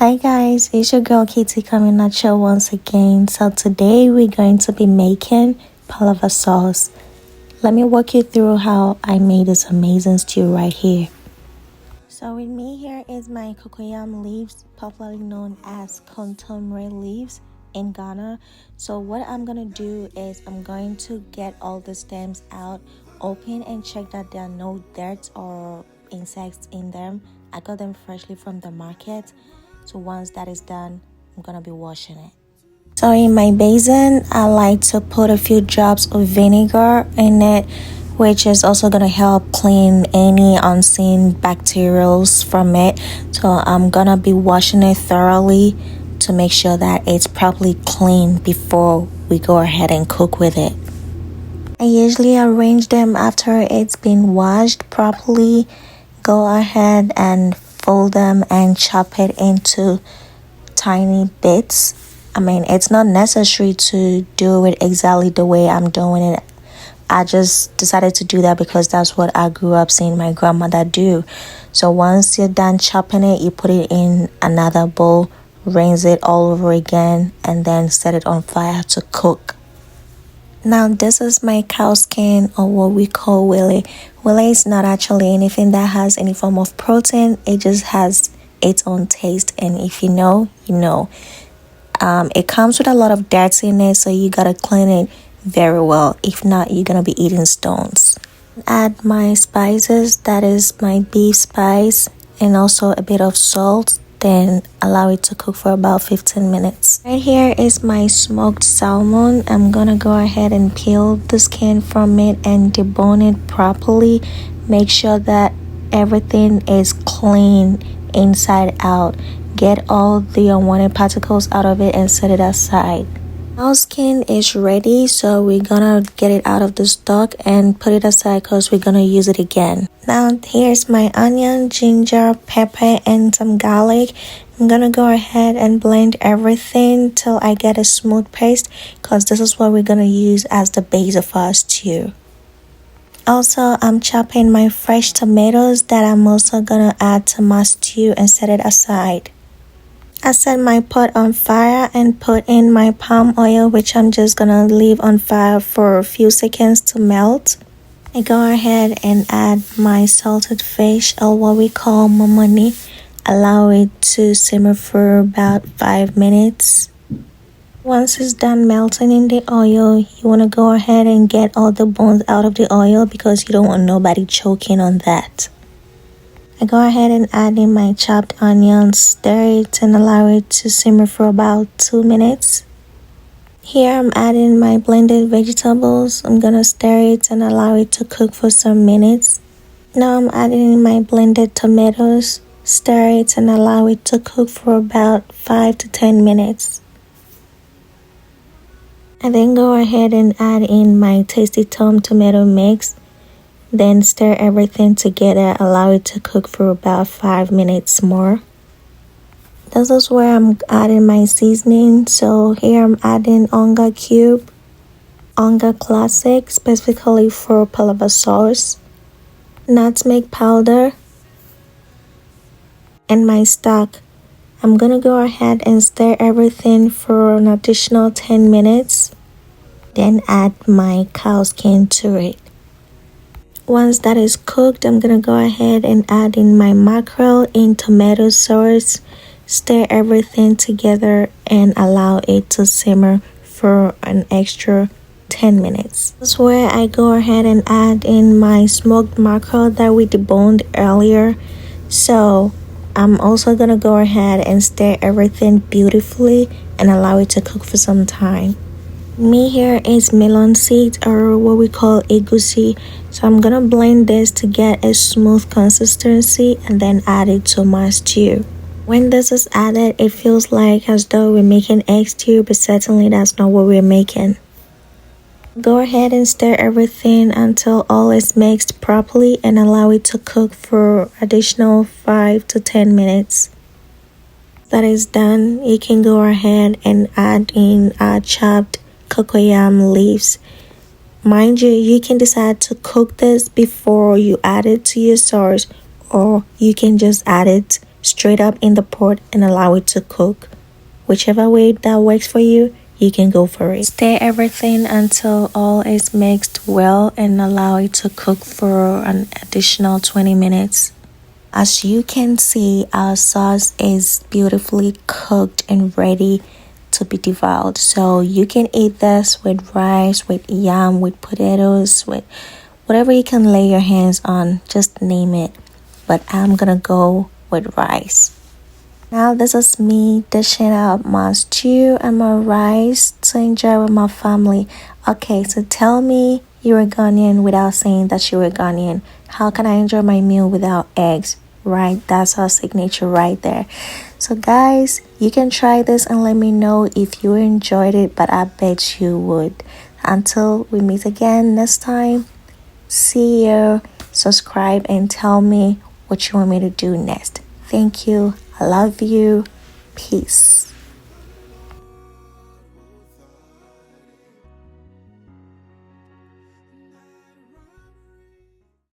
Hi guys, it's your girl Kitty coming at you once again. So today we're going to be making palava sauce. Let me walk you through how I made this amazing stew right here. So with me here is my cocoyam leaves, popularly known as kontomere leaves in Ghana. So what I'm gonna do is I'm going to get all the stems out, open and check that there are no dirt or insects in them. I got them freshly from the market. So once that is done, I'm gonna be washing it. So in my basin, I like to put a few drops of vinegar in it, which is also gonna help clean any unseen bacterials from it. So I'm gonna be washing it thoroughly to make sure that it's properly clean before we go ahead and cook with it. I usually arrange them after it's been washed properly. Go ahead and fold them and chop it into tiny bits. I mean, it's not necessary to do it exactly the way I'm doing it. I just decided to do that because that's what I grew up seeing my grandmother do. So once you're done chopping it, you put it in another bowl, rinse it all over again, and then set it on fire to cook. Now this is my cow skin, or what we call wele. Wele is not actually anything that has any form of protein. It just has its own taste, and if you know, you know. It comes with a lot of dirt in it, so you gotta clean it very well. If not, you're gonna be eating stones. Add my spices, that is my beef spice, and also a bit of salt. Then allow it to cook for about 15 minutes. Right here is my smoked salmon. I'm gonna go ahead and peel the skin from it and debone it properly. Make sure that everything is clean inside out. Get all the unwanted particles out of it and set it aside. Our skin is ready, so we're gonna get it out of the stock and put it aside because we're gonna use it again. Now here's my onion, ginger, pepper, and some garlic. I'm gonna go ahead and blend everything till I get a smooth paste, because this is what we're gonna use as the base of our stew. Also, I'm chopping my fresh tomatoes that I'm also gonna add to my stew and set it aside. I set my pot on fire and put in my palm oil, which I'm just gonna leave on fire for a few seconds to melt. I go ahead and add my salted fish, or what we call momoni. Allow it to simmer for about 5 minutes. Once it's done melting in the oil, you want to go ahead and get all the bones out of the oil because you don't want nobody choking on that. I go ahead and add in my chopped onions, stir it and allow it to simmer for about 2 minutes. Here I'm adding my blended vegetables. I'm gonna stir it and allow it to cook for some minutes. Now I'm adding in my blended tomatoes, stir it and allow it to cook for about 5 to 10 minutes. I then go ahead and add in my tasty tomato mix. Then stir everything together, allow it to cook for about 5 minutes more. This is where I'm adding my seasoning. So here I'm adding Onga cube, Onga classic, specifically for palava sauce, nutmeg powder, and my stock. I'm gonna go ahead and stir everything for an additional 10 minutes. Then add my cow skin to it. Once that is cooked, I'm gonna go ahead and add in my mackerel in tomato sauce. Stir everything together and allow it to simmer for an extra 10 minutes. This is where I go ahead and add in my smoked mackerel that we deboned earlier. So I'm also gonna go ahead and stir everything beautifully and allow it to cook for some time. Me here is melon seeds, or what we call Agushie. So I'm gonna blend this to get a smooth consistency and then add it to my stew. When this is added, it feels like as though we're making egg stew, but certainly that's not what we're making. Go ahead and stir everything until all is mixed properly and allow it to cook for additional 5 to 10 minutes. That is done, you can go ahead and add in our chopped cocoyam leaves. Mind you, you can decide to cook this before you add it to your sauce, or you can just add it straight up in the pot and allow it to cook. Whichever way that works for you, you can go for it. Stir everything until all is mixed well and allow it to cook for an additional 20 minutes. As you can see, our sauce is beautifully cooked and ready to be devoured. So you can eat this with rice, with yam, with potatoes, with whatever you can lay your hands on, just name it. But I'm gonna go with rice. Now this is me dishing out my stew and my rice to enjoy with my family. Okay, so tell me you're a Ghanaian without saying that you're a Ghanaian. How can I enjoy my meal without eggs? Right, that's our signature right there. So guys, you can try this and let me know if you enjoyed it, but I bet you would. Until we meet again next time, see you. Subscribe and tell me what you want me to do next. Thank you. I love you. Peace.